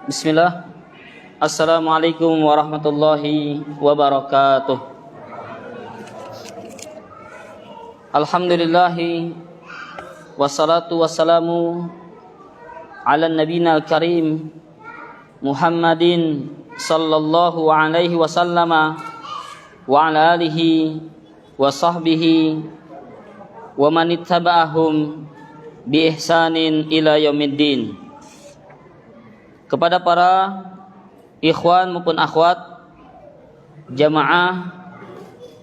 Bismillah. Assalamualaikum warahmatullahi wabarakatuh. Alhamdulillahi wassalatu wassalamu ala nabiyina al-karim Muhammadin sallallahu alaihi wasallama wa ala alihi wa sahbihi wa man ittaba'ahum bi ihsanin ila yaumiddin. Kepada para ikhwan maupun akhwat jamaah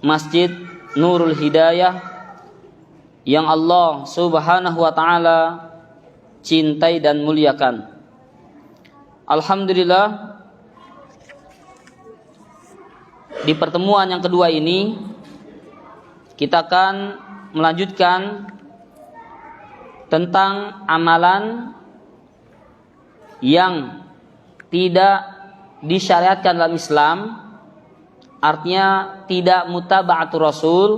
Masjid Nurul Hidayah yang Allah Subhanahu wa taala cintai dan muliakan. Alhamdulillah, di pertemuan yang kedua ini kita akan melanjutkan tentang amalan yang tidak disyariatkan dalam Islam, artinya tidak mutaba'atul Rasul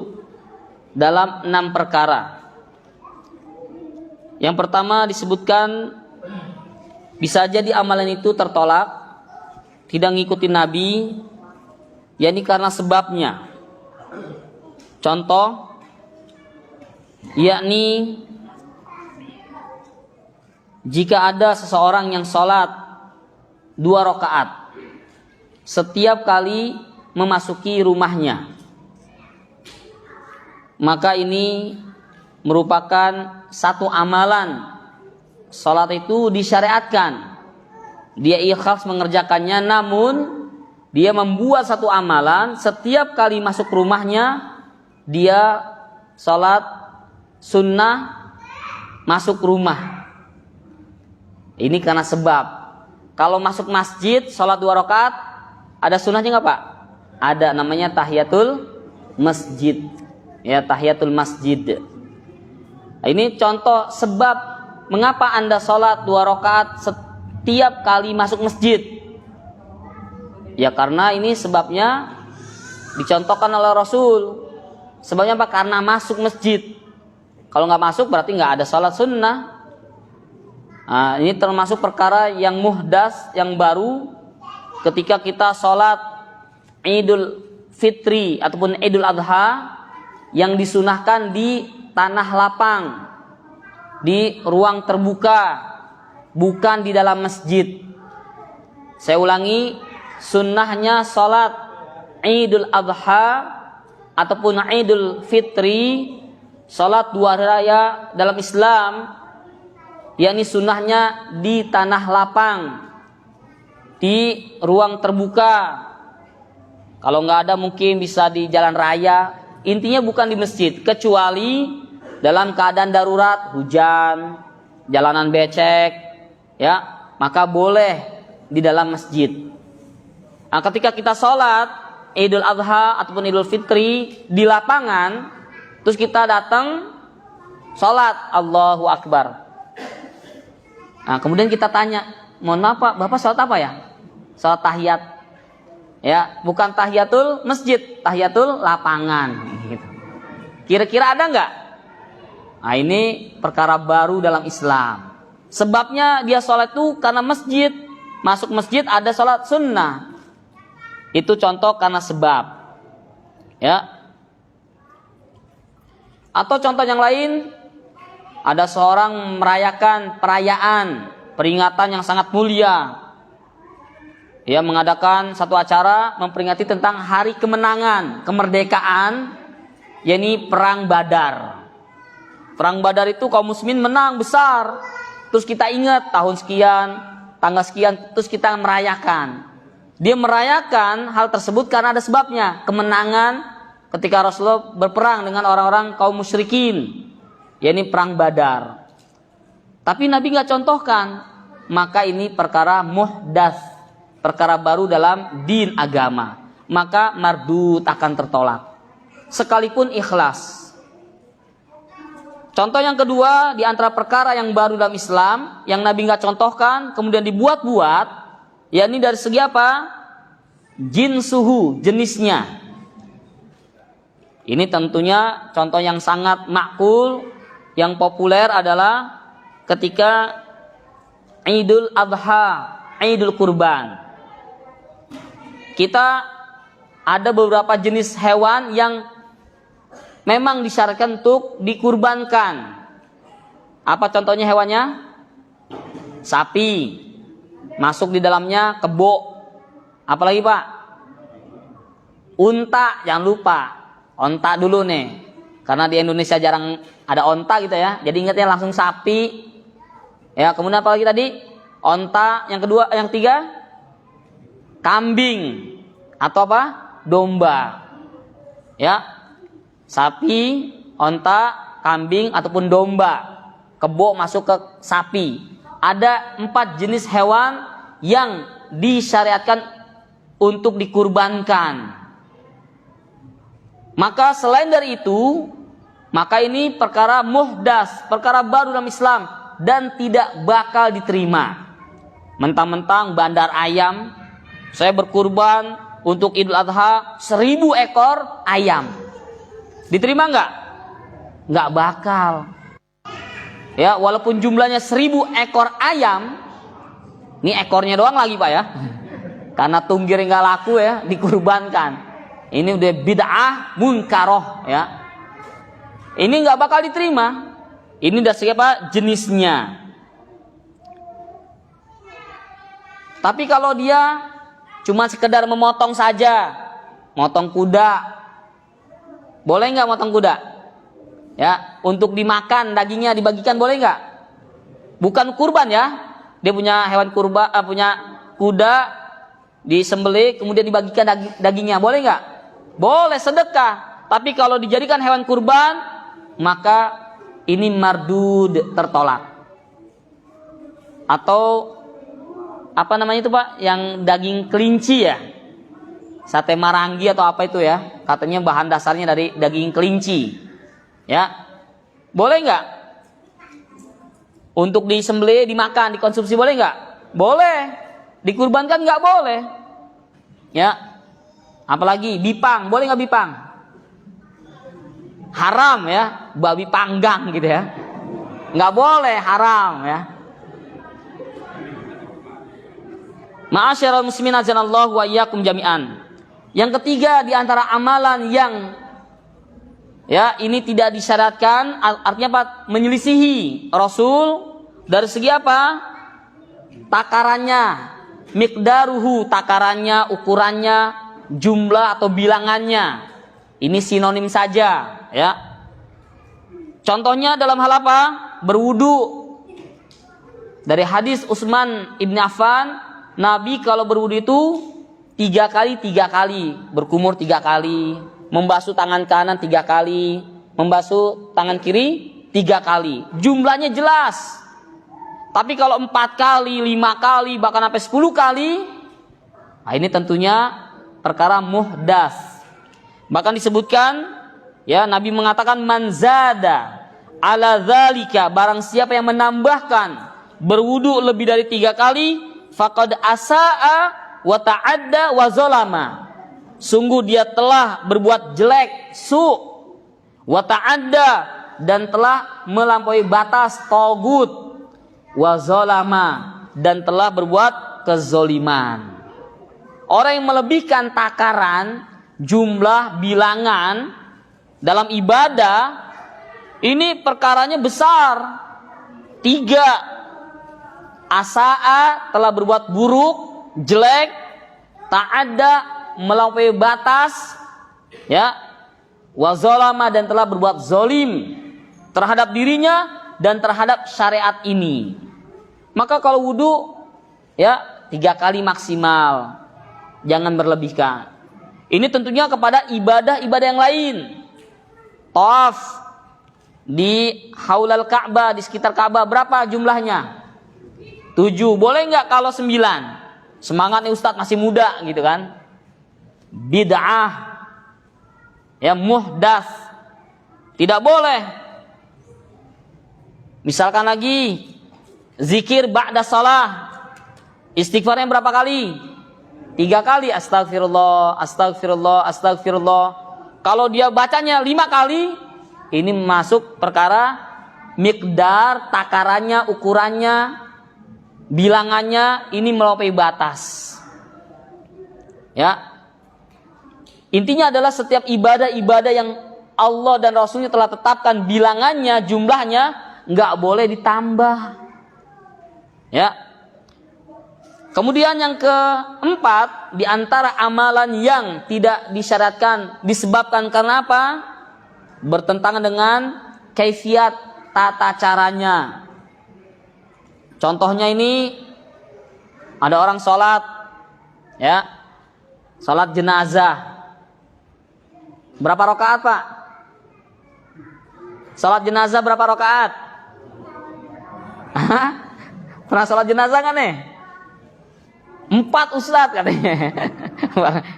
dalam 6 perkara. Yang pertama disebutkan bisa jadi amalan itu tertolak, tidak ngikutin Nabi, yakni karena sebabnya. Contoh, yakni jika ada seseorang yang sholat 2 rakaat setiap kali memasuki rumahnya, maka ini merupakan satu amalan. Sholat itu disyariatkan, dia ikhlas mengerjakannya, namun dia membuat satu amalan setiap kali masuk rumahnya dia sholat sunnah masuk rumah. Ini karena sebab. Kalau masuk masjid sholat 2 rakaat ada sunnahnya nggak Pak? Ada, namanya tahiyatul masjid. Ya, tahiyatul masjid. Ini contoh sebab mengapa Anda sholat 2 rakaat setiap kali masuk masjid. Ya karena ini sebabnya dicontohkan oleh Rasul. Sebabnya apa? Karena masuk masjid. Kalau nggak masuk berarti nggak ada sholat sunnah. Nah, ini termasuk perkara yang muhdas, yang baru ketika kita sholat Idul Fitri ataupun Idul Adha yang disunahkan di tanah lapang, di ruang terbuka, bukan di dalam masjid. Saya ulangi, sunnahnya sholat Idul Adha ataupun Idul Fitri, sholat 2 hari raya dalam Islam, yakni sunnahnya di tanah lapang, di ruang terbuka. Kalau nggak ada mungkin bisa di jalan raya. Intinya bukan di masjid, kecuali dalam keadaan darurat, hujan, jalanan becek, ya, maka boleh di dalam masjid. Nah, ketika kita sholat Idul Adha ataupun Idul Fitri di lapangan, terus kita datang sholat Allahu Akbar. Nah, kemudian kita tanya, mohon maaf Pak, Bapak sholat apa ya? Sholat tahiyat. Ya, bukan tahiyatul masjid, tahiyatul lapangan. Gitu. Kira-kira ada nggak? Nah, ini perkara baru dalam Islam. Sebabnya dia sholat itu karena masjid, masuk masjid ada sholat sunnah. Itu contoh karena sebab. Ya. Atau contoh yang lain, ada seorang merayakan perayaan, peringatan yang sangat mulia. Ia mengadakan satu acara memperingati tentang hari kemenangan, kemerdekaan, yakni Perang Badar. Perang Badar itu kaum muslimin menang besar. Terus kita ingat tahun sekian, tanggal sekian, terus kita merayakan. Dia merayakan hal tersebut karena ada sebabnya. Kemenangan ketika Rasulullah berperang dengan orang-orang kaum musyrikin, yakni Perang Badar. Tapi Nabi nggak contohkan. Maka ini perkara muhdats, perkara baru dalam din agama. Maka mardud akan tertolak, sekalipun ikhlas. Contoh yang kedua, di antara perkara yang baru dalam Islam, yang Nabi nggak contohkan, kemudian dibuat-buat, yakni dari segi apa? Jinsuhu, jenisnya. Ini tentunya contoh yang sangat makul, yang populer adalah ketika Idul Adha, Idul Kurban. Kita ada beberapa jenis hewan yang memang disyaratkan untuk dikurbankan. Apa contohnya hewannya? Sapi. Masuk di dalamnya kebo. Apalagi Pak? Unta, jangan lupa. Onta dulu nih. Karena di Indonesia jarang ada onta gitu ya. Jadi ingatnya langsung sapi. Ya, kemudian apa lagi tadi? Onta. Yang kedua, yang tiga? Kambing. Atau apa? Domba. Ya. Sapi, onta, kambing ataupun domba. Kebo masuk ke sapi. Ada 4 jenis hewan yang disyariatkan untuk dikurbankan. Maka selain dari itu, maka ini perkara muhdas, perkara baru dalam Islam dan tidak bakal diterima. Mentang-mentang bandar ayam, saya berkurban untuk Idul Adha 1000 ekor ayam. Diterima nggak? Nggak bakal. Ya, walaupun jumlahnya 1000 ekor ayam, ini ekornya doang lagi Pak ya, karena tunggir nggak laku ya, dikurbankan. Ini udah bid'ah munkaroh ya. Ini nggak bakal diterima. Ini udah siapa jenisnya. Tapi kalau dia cuma sekedar memotong saja, motong kuda, boleh nggak motong kuda? Ya, untuk dimakan dagingnya dibagikan boleh nggak? Bukan kurban ya, dia punya hewan kurban, punya kuda disembelih kemudian dibagikan dagingnya, boleh nggak? Boleh, sedekah. Tapi kalau dijadikan hewan kurban, maka ini mardud, tertolak. Atau apa namanya itu Pak? Yang daging kelinci ya, sate marangi atau apa itu ya? Katanya bahan dasarnya dari daging kelinci. Ya, boleh nggak? Untuk disembelih, dimakan, dikonsumsi boleh nggak? Boleh. Dikurbankan nggak boleh. Ya. Apalagi bipang, boleh nggak bipang? Haram ya, babi panggang gitu ya. Nggak boleh, haram ya. Ma'asyiral muslimin azanallahu wa iyyakum jami'an. Yang ketiga di antara amalan yang ya ini tidak disyaratkan, artinya apa? Menyelisihi Rasul dari segi apa? Takarannya, miqdaruhu, takarannya, ukurannya, jumlah atau bilangannya. Ini sinonim saja, ya. Contohnya dalam hal apa? Berwudu. Dari hadis Utsman ibn Affan, Nabi kalau berwudu itu 3 kali, berkumur 3 kali, membasuh tangan kanan 3 kali, membasuh tangan kiri 3 kali. Jumlahnya jelas. Tapi kalau 4 kali, 5 kali, bahkan sampai 10 kali, nah ini tentunya perkara muhdas. Bahkan disebutkan, ya Nabi mengatakan manzada ala dzalika, barang siapa yang menambahkan berwudu lebih dari 3 kali, faqad asaa wa ta'adda wa zalama. Sungguh dia telah berbuat jelek, wa ta'adda, dan telah melampaui batas, togut, wa zalama, dan telah berbuat kezoliman. Orang yang melebihkan takaran, jumlah, bilangan dalam ibadah, ini perkaranya besar. 3, asaa, telah berbuat buruk, jelek, ta'adda, melampaui batas, ya, wa zalama, dan telah berbuat zolim terhadap dirinya dan terhadap syariat ini. Maka kalau wudu, ya 3 kali maksimal, jangan berlebihkan. Ini tentunya kepada ibadah-ibadah yang lain. Tawaf di haulal Ka'bah, di sekitar Ka'bah, berapa jumlahnya? 7. Boleh nggak kalau 9? Semangat nih Ustadz, masih muda gitu kan. Bid'ah, ya muhdas, tidak boleh. Misalkan lagi zikir ba'da shalah, istighfarnya berapa kali? 3 kali, astagfirullah, astagfirullah, astagfirullah. Kalau dia bacanya 5 kali, ini masuk perkara miqdar, takarannya, ukurannya bilangannya ini melampaui batas. Ya. Intinya adalah setiap ibadah-ibadah yang Allah dan Rasulnya telah tetapkan bilangannya, jumlahnya, nggak boleh ditambah. Ya. Kemudian yang keempat, di antara amalan yang tidak disyaratkan disebabkan karena apa? Bertentangan dengan kaifiat, tata caranya. Contohnya ini ada orang sholat, ya, sholat jenazah. Berapa rakaat, Pak? Sholat jenazah berapa rakaat? Pernah sholat jenazah kan nih? 4 Ustadz katanya.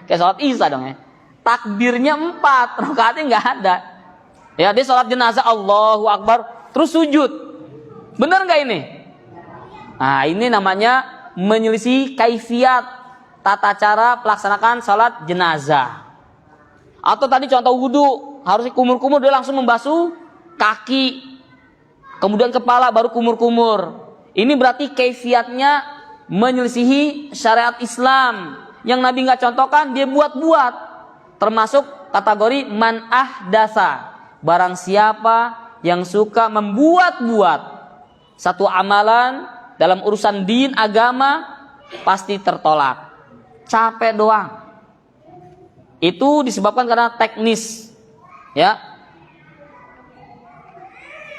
Kayak sholat isya dong ya. Takbirnya 4, rakaatnya nggak ada. Ya, dia sholat jenazah Allahu Akbar, terus sujud. Benar nggak ini? Nah, ini namanya menyelisih kaifiat, tata cara pelaksanakan sholat jenazah. Atau tadi contoh wudu, harusnya kumur-kumur, dia langsung membasuh kaki, kemudian kepala, baru kumur-kumur. Ini berarti kaifiatnya menyelisihi syariat Islam. Yang Nabi nggak contohkan, dia buat-buat. Termasuk kategori man ahdasa, barang siapa yang suka membuat-buat satu amalan dalam urusan din agama, pasti tertolak. Capek doang. Itu disebabkan karena teknis. Ya.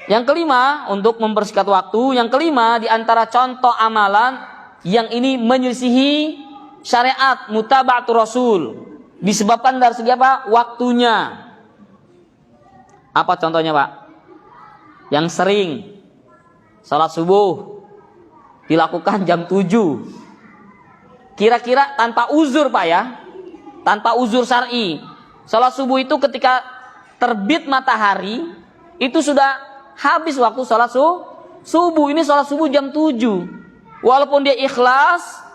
Yang kelima, untuk mempersingkat waktu, yang kelima di antara contoh amalan yang ini menyelisihi syariat mutaba'atu Rasul, disebabkan dari segi apa? Waktunya. Apa contohnya, Pak? Yang sering salat subuh dilakukan jam 7. Kira-kira tanpa uzur, Pak ya. Tanpa uzur syar'i. Salat subuh itu ketika terbit matahari itu sudah habis waktu salat subuh. Ini salat subuh jam 7. Walaupun dia ikhlas,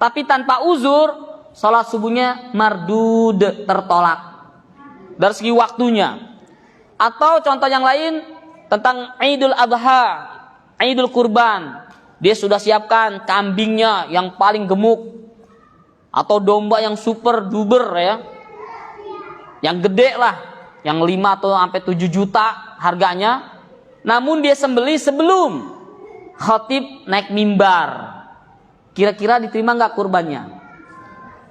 tapi tanpa uzur, salat subuhnya mardud, tertolak dari segi waktunya. Atau contoh yang lain tentang Idul Adha, Idul Kurban, dia sudah siapkan kambingnya yang paling gemuk, atau domba yang super duper ya, yang gede lah, yang 5 atau sampai 7 juta harganya. Namun dia sembelih sebelum khatib naik mimbar. Kira-kira diterima nggak kurbannya?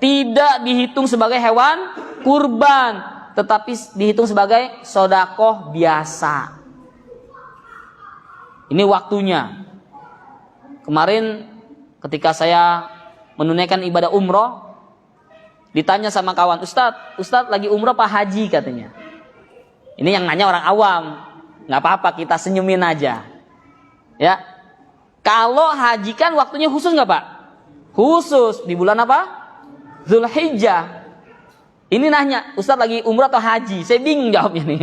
Tidak dihitung sebagai hewan kurban, tetapi dihitung sebagai sodakoh biasa. Ini waktunya. Kemarin ketika saya menunaikan ibadah umroh, ditanya sama kawan, Ustadz lagi umroh apa haji katanya. Ini yang nanya orang awam, nggak apa-apa, kita senyumin aja. Ya. Kalau haji kan waktunya khusus nggak, Pak? Khusus di bulan apa? Zulhijjah. Ini nanya, Ustadz lagi umrah atau haji? Saya bingung jawabnya nih.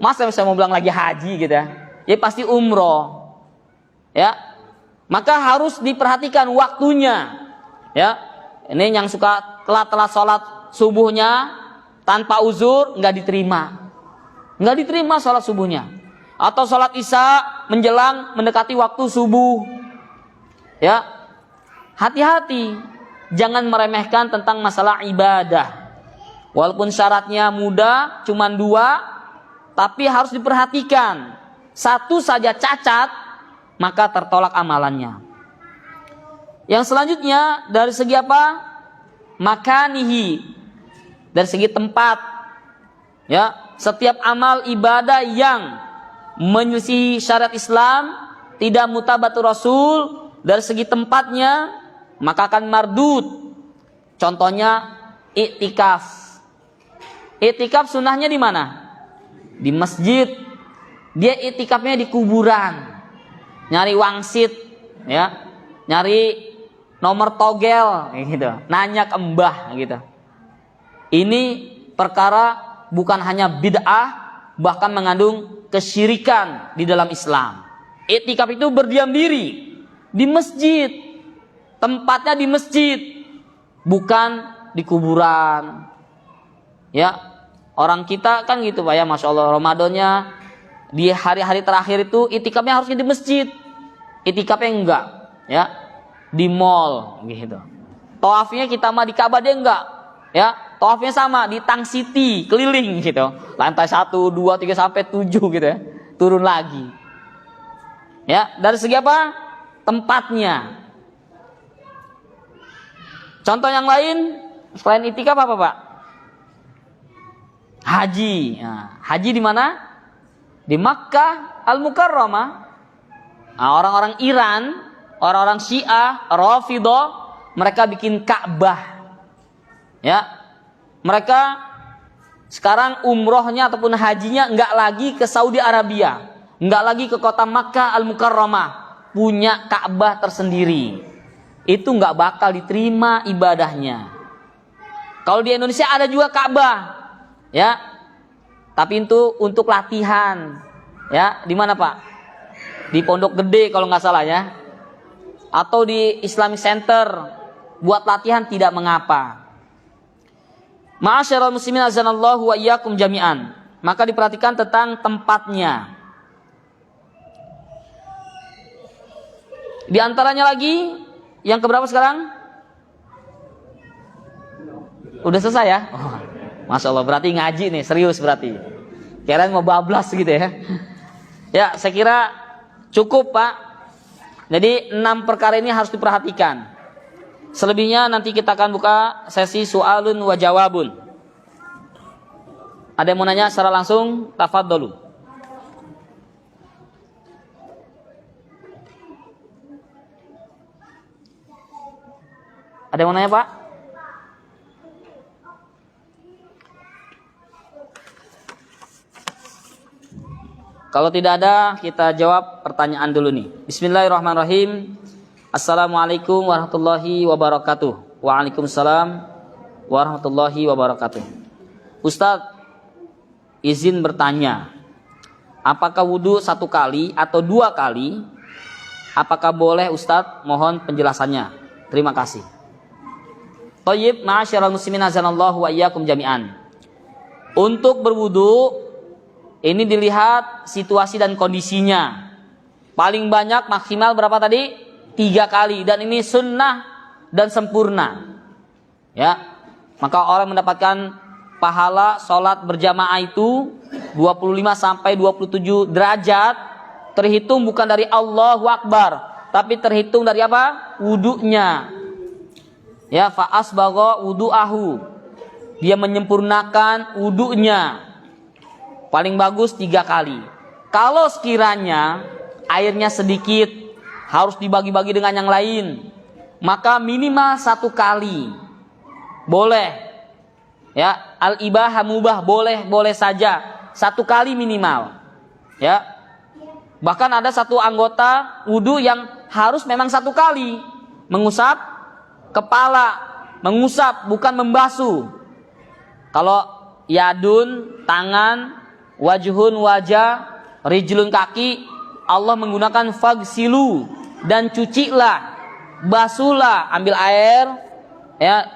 Masa saya mau bilang lagi haji gitu ya? Ya pasti umroh. Ya, maka harus diperhatikan waktunya. Ya, ini yang suka telat-telat sholat subuhnya tanpa uzur nggak diterima. Nggak diterima sholat subuhnya. Atau sholat isya menjelang mendekati waktu subuh. Ya, hati-hati, jangan meremehkan tentang masalah ibadah. Walaupun syaratnya mudah, cuma 2, tapi harus diperhatikan. 1 saja cacat, maka tertolak amalannya. Yang selanjutnya dari segi apa? Makanihi, dari segi tempat. Ya, setiap amal ibadah yang menyelisih syariat Islam, tidak mutabatu Rasul dari segi tempatnya, maka akan mardud. Contohnya iktikaf. Iktikaf sunnahnya di mana? Di masjid. Dia iktikafnya di kuburan, nyari wangsit, ya, nyari nomor togel, gitu, nanya ke mbah, gitu. Ini perkara bukan hanya bid'ah, bahkan mengandung kesyirikan di dalam Islam. Iktikaf itu berdiam diri di masjid, tempatnya di masjid, bukan di kuburan. Ya, orang kita kan gitu, Pak ya, Masya Allah, Ramadannya di hari-hari terakhir itu iktikafnya harusnya di masjid. Iktikafnya enggak, ya, di mall gitu. Tawafnya kita mah di Ka'bah, dia enggak, ya. Tawafnya sama di Tang City, keliling gitu. Lantai 1, 2, 3 sampai 7 gitu ya. Turun lagi. Ya, dari segi apa? Tempatnya. Contoh yang lain selain itikaf apa, Pak? Haji. Nah, haji di mana? Di Makkah Al-Mukarramah. Nah, orang-orang Iran, orang-orang Syiah, Rafidhah, mereka bikin Ka'bah. Ya. Mereka sekarang umrohnya ataupun hajinya enggak lagi ke Saudi Arabia, enggak lagi ke kota Makkah Al-Mukarramah, punya Ka'bah tersendiri. Itu enggak bakal diterima ibadahnya. Kalau di Indonesia ada juga Ka'bah, ya. Tapi itu untuk latihan. Ya, di mana, Pak? Di Pondok Gede kalau nggak salah ya. Atau di Islamic Center buat latihan tidak mengapa. Ma'asyiral muslimin azanallahu wa iyyakum jami'an. Maka diperhatikan tentang tempatnya. Di antaranya lagi yang keberapa sekarang? Udah selesai ya? Oh, Masya Allah, berarti ngaji nih, serius berarti. Kirain mau bablas gitu ya. Ya, saya kira cukup, Pak. Jadi 6 perkara ini harus diperhatikan. Selebihnya nanti kita akan buka sesi soalun wa jawabun. Ada yang mau nanya secara langsung? Tafadhalu. Ada yang mau nanya, Pak? Kalau tidak ada, kita jawab pertanyaan dulu nih. Bismillahirrahmanirrahim. Assalamualaikum warahmatullahi wabarakatuh. Waalaikumsalam warahmatullahi wabarakatuh. Ustadz, izin bertanya, apakah wudhu 1 kali atau 2 kali? Apakah boleh, Ustadz? Mohon penjelasannya. Terima kasih. Thayyib, ma'asyiral muslimin azanallahu wa iyyakum jami'an. Untuk berwudhu ini dilihat situasi dan kondisinya. Paling banyak maksimal berapa tadi? 3 kali, dan ini sunnah dan sempurna. Ya, maka orang mendapatkan pahala sholat berjamaah itu 25 sampai 27 derajat, terhitung bukan dari Allahu Akbar, tapi terhitung dari apa? Wudunya. Ya, fa asbagha wudu'ahu. Dia menyempurnakan wudunya. Paling bagus 3 kali. Kalau sekiranya airnya sedikit, harus dibagi-bagi dengan yang lain, maka minimal 1 kali. Boleh. Ya, al-ibahah mubah, boleh saja 1 kali minimal. Ya. Bahkan ada satu anggota wudu yang harus memang 1 kali. Mengusap kepala, mengusap bukan membasuh. Kalau yadun tangan, wajhun wajah, rijlun kaki, Allah menggunakan fagsilu, dan cucilah, basuhlah, ambil air, ya,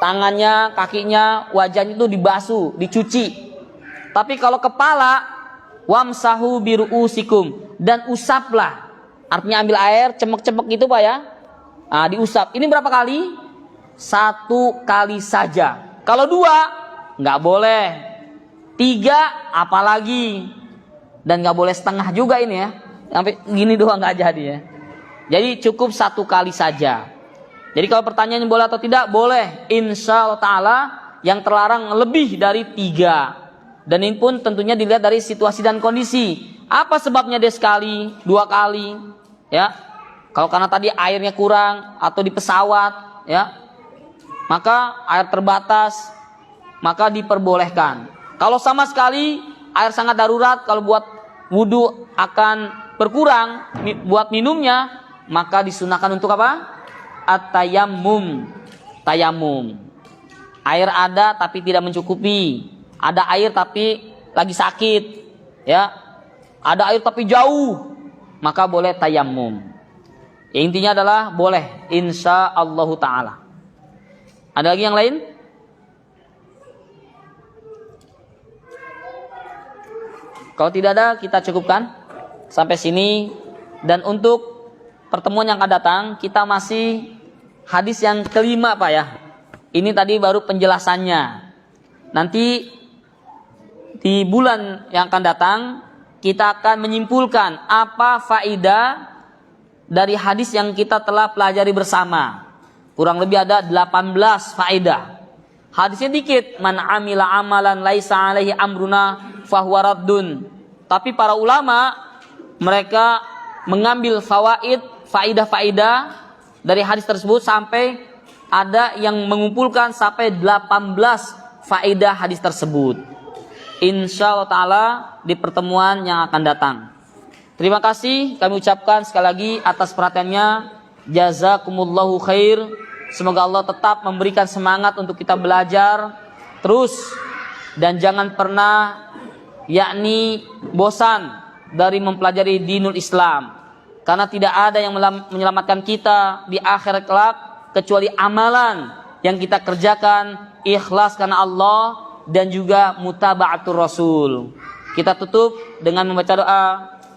tangannya, kakinya, wajahnya itu dibasuh, dicuci. Tapi kalau kepala, wamsahu biru'usikum, dan usaplah, artinya ambil air, cemek-cemek gitu, Pak ya. Nah, diusap. Ini berapa kali? 1 kali saja. Kalau 2 nggak boleh. 3 apalagi, dan nggak boleh setengah juga ini ya. Sampai gini doang nggak jadi ya. Jadi cukup 1 kali saja. Jadi kalau pertanyaan boleh atau tidak, boleh. Insya Allah Ta'ala yang terlarang lebih dari 3. Dan ini pun tentunya dilihat dari situasi dan kondisi. Apa sebabnya dia sekali, 2 kali? Ya, kalau karena tadi airnya kurang atau di pesawat, ya, maka air terbatas, maka diperbolehkan. Kalau sama sekali air sangat darurat, kalau buat wudhu akan berkurang, buat minumnya, maka disunahkan untuk apa? At-tayammum. Tayamum. Air ada tapi tidak mencukupi. Ada air tapi lagi sakit, ya. Ada air tapi jauh, maka boleh tayamum. Ya, intinya adalah boleh, insya Allah Ta'ala. Ada lagi yang lain? Kalau tidak ada, kita cukupkan sampai sini. Dan untuk pertemuan yang akan datang kita masih hadis yang kelima Pak ya. Ini tadi baru penjelasannya. Nanti di bulan yang akan datang kita akan menyimpulkan apa faedah dari hadis yang kita telah pelajari bersama. Kurang lebih ada 18 faedah. Hadisnya dikit, man amila amalan laisa alaihi amruna fahuwa raddun. Tapi para ulama mereka mengambil faedah-faedah dari hadis tersebut sampai ada yang mengumpulkan sampai 18 faedah hadis tersebut. Insyaallah taala di pertemuan yang akan datang. Terima kasih kami ucapkan sekali lagi atas perhatiannya. Jazakumullahu khair. Semoga Allah tetap memberikan semangat untuk kita belajar terus dan jangan pernah yakni bosan dari mempelajari dinul Islam. Karena tidak ada yang menyelamatkan kita di akhirat kelak kecuali amalan yang kita kerjakan ikhlas karena Allah dan juga mutaba'atur Rasul. Kita tutup dengan membaca doa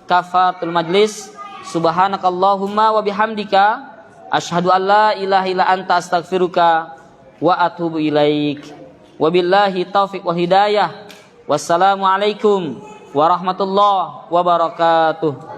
kafaratul majlis. Subhanakallahumma wa bihamdika asyhadu an la ilaha illa anta astaghfiruka wa atubu ilaik. Wabillahi taufiq wal hidayah. Wassalamualaikum warahmatullahi wabarakatuh.